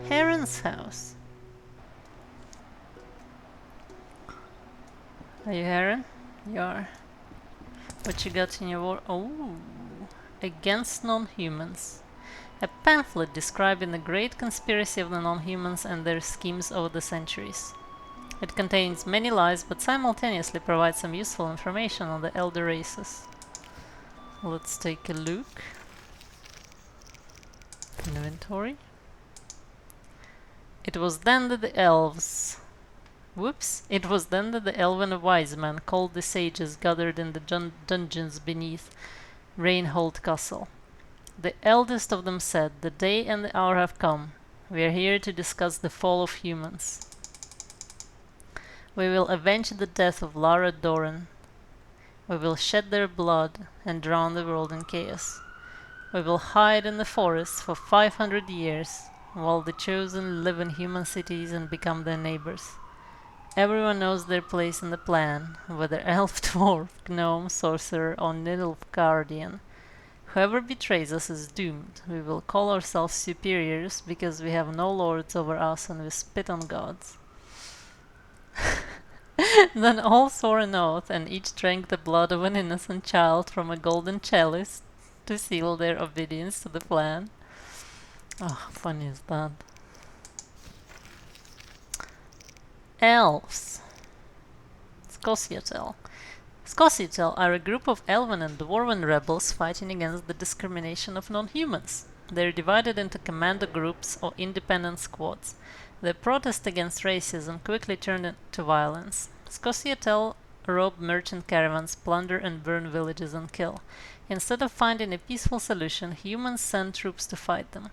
Haren's house. Are you Haren? You are. What you got in your war? Oh, against non-humans. A pamphlet describing the great conspiracy of the non-humans and their schemes over the centuries. It contains many lies, but simultaneously provides some useful information on the elder races. Let's take a look. Inventory. It was then that the elves... Whoops! It was then that the elven wise men, called the sages, gathered in the dungeons beneath Rainhold Castle. The eldest of them said, "The day and the hour have come. We are here to discuss the fall of humans. We will avenge the death of Lara Doran. We will shed their blood and drown the world in chaos. We will hide in the forests for 500 years, while the chosen live in human cities and become their neighbors. Everyone knows their place in the plan, whether elf, dwarf, gnome, sorcerer, or Nilfgaardian. Whoever betrays us is doomed. We will call ourselves superiors because we have no lords over us and we spit on gods." Then all swore an oath, and each drank the blood of an innocent child from a golden chalice to seal their obedience to the plan. Oh, how funny is that? Elves. Skosietel. Skosietel are a group of elven and dwarven rebels fighting against the discrimination of non-humans. They are divided into commando groups or independent squads. Their protest against racism quickly turned into violence. Skosietel rob merchant caravans, plunder and burn villages and kill. Instead of finding a peaceful solution, humans send troops to fight them.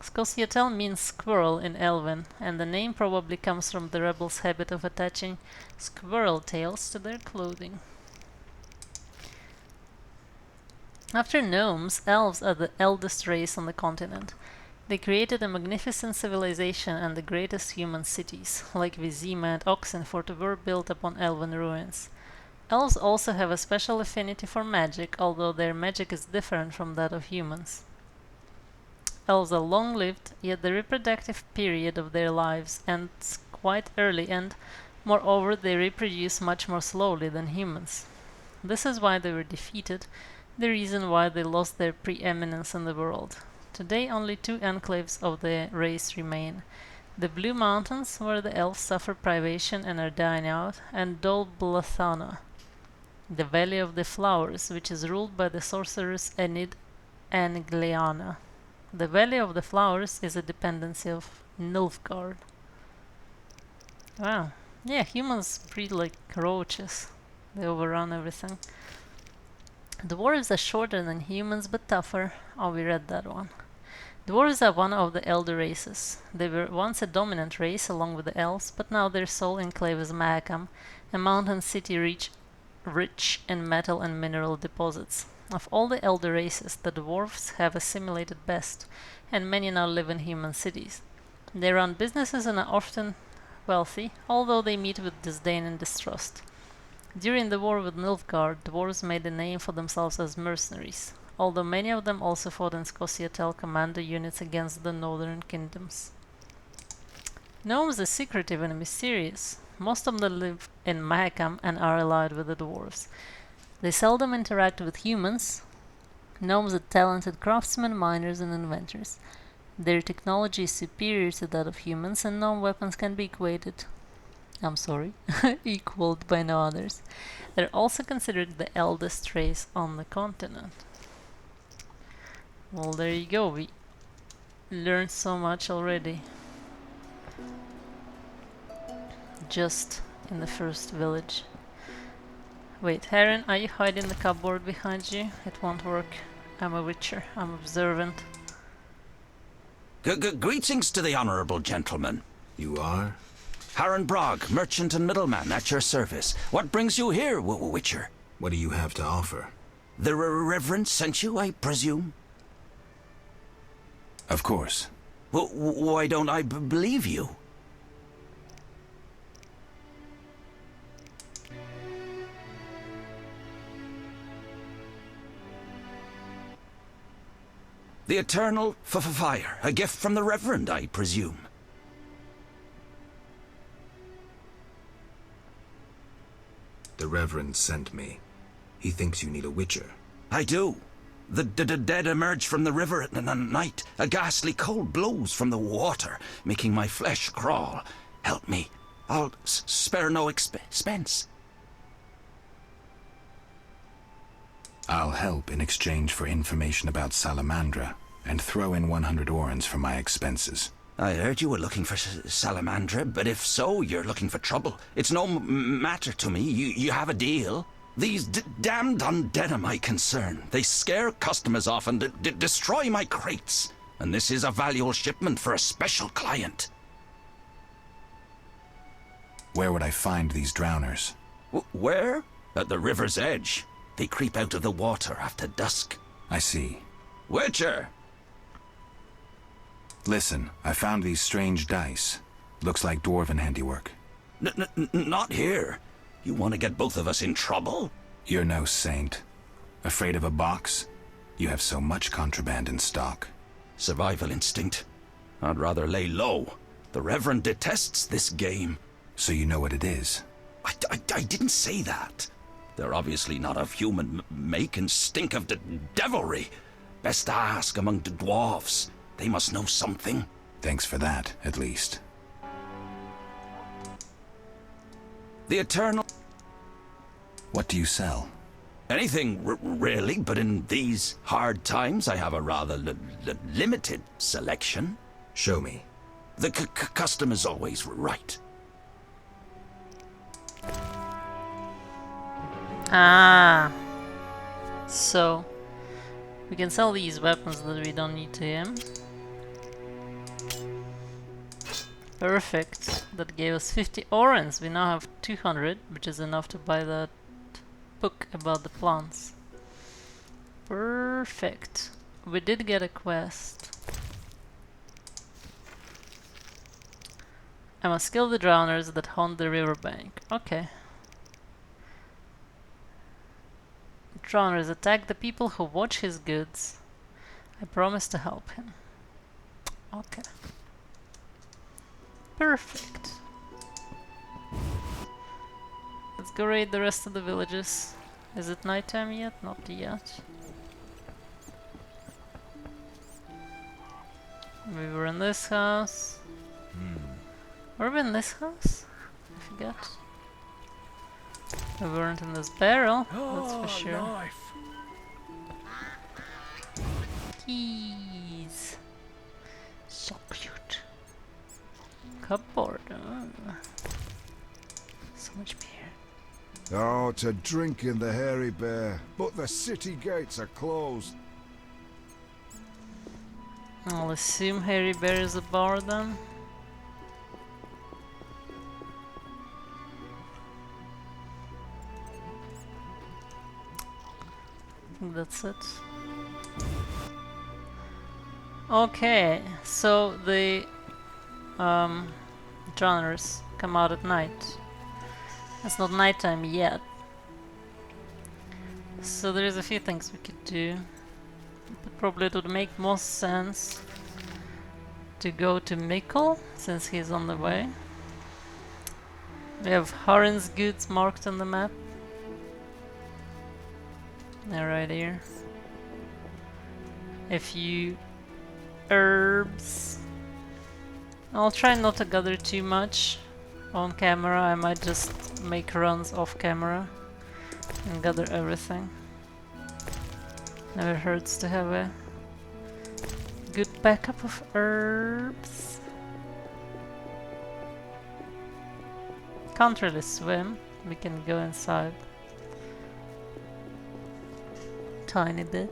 Skosietel means squirrel in Elven, and the name probably comes from the rebels' habit of attaching squirrel tails to their clothing. After gnomes, elves are the eldest race on the continent. They created a magnificent civilization and the greatest human cities, like Vizima and Oxenford, were built upon elven ruins. Elves also have a special affinity for magic, although their magic is different from that of humans. Elves are long-lived, yet the reproductive period of their lives ends quite early and, moreover, they reproduce much more slowly than humans. This is why they were defeated, the reason why they lost their preeminence in the world. Today only two enclaves of the race remain. The Blue Mountains, where the elves suffer privation and are dying out, and Dol Blathana, the Valley of the Flowers, which is ruled by the sorceress Enid Angliana. The Valley of the Flowers is a dependency of Nilfgaard. Wow. Yeah, humans breed like roaches. They overrun everything. Dwarves are shorter than humans but tougher. Oh, we read that one. Dwarves are one of the elder races. They were once a dominant race along with the elves, but now their sole enclave is Mahakam, a mountain city rich in metal and mineral deposits. Of all the elder races, the dwarves have assimilated best, and many now live in human cities. They run businesses and are often wealthy, although they meet with disdain and distrust. During the war with Nilfgaard, dwarves made a name for themselves as mercenaries, although many of them also fought in Skosietel commando units against the northern kingdoms. Gnomes are secretive and mysterious. Most of them live in Mahakam and are allied with the dwarves. They seldom interact with humans. Gnomes are talented craftsmen, miners, and inventors. Their technology is superior to that of humans, and gnome weapons can be equaled by no others. They're also considered the eldest race on the continent. Well, there you go. We learned so much already. Just in the first village. Wait, Haren, are you hiding the cupboard behind you? It won't work. I'm a witcher. I'm observant. Greetings to the honourable gentleman. You are? Haren Brog, merchant and middleman, at your service. What brings you here, witcher? What do you have to offer? The Reverend sent you, I presume? Of course. Why don't I believe you? The eternal fire. A gift from the Reverend, I presume. The Reverend sent me. He thinks you need a witcher. I do. The dead emerge from the river at night. A ghastly cold blows from the water, making my flesh crawl. Help me. I'll spare no expense. I'll help in exchange for information about Salamandra, and throw in 100 orens for my expenses. I heard you were looking for Salamandra, but if so, you're looking for trouble. It's no matter to me. You have a deal. These damned undead are my concern. They scare customers off and destroy my crates. And this is a valuable shipment for a special client. Where would I find these drowners? Where? At the river's edge. They creep out of the water after dusk. I see. Witcher! Listen, I found these strange dice. Looks like dwarven handiwork. Not here. You want to get both of us in trouble? You're no saint. Afraid of a box? You have so much contraband in stock. Survival instinct. I'd rather lay low. The Reverend detests this game. So you know what it is? I didn't say that. They're obviously not of human make and stink of devilry. Best to ask among the dwarves. They must know something. Thanks for that, at least. The eternal... What do you sell? Anything, really, but in these hard times I have a rather limited selection. Show me. The custom is always right. Ah. So, we can sell these weapons that we don't need to him. Perfect. That gave us 50 orens. We now have 200, which is enough to buy that book about the plants. Perfect. We did get a quest. I must kill the drowners that haunt the riverbank. Okay. Drowners attack the people who watch his goods. I promise to help him. Okay. Perfect. Let's go raid the rest of the villages. Is it nighttime yet? Not yet. We were in this house. Were we in this house? I forget. We weren't in this barrel, that's for sure. Life. Keys. So cute. Cupboard. Oh. So much beer. Oh, to drink in the Hairy Bear, but the city gates are closed. I'll assume Hairy Bear is a bar then. I think that's it. Okay, so the drowners come out at night. It's not nighttime yet. So there's a few things we could do. But probably it would make more sense to go to Mikkel, since he's on the way. We have Haren's goods marked on the map. They're right here. A few herbs. I'll try not to gather too much on camera. I might just make runs off camera and gather everything. Never hurts to have a good backup of herbs. Can't really swim. We can go inside. Tiny bit.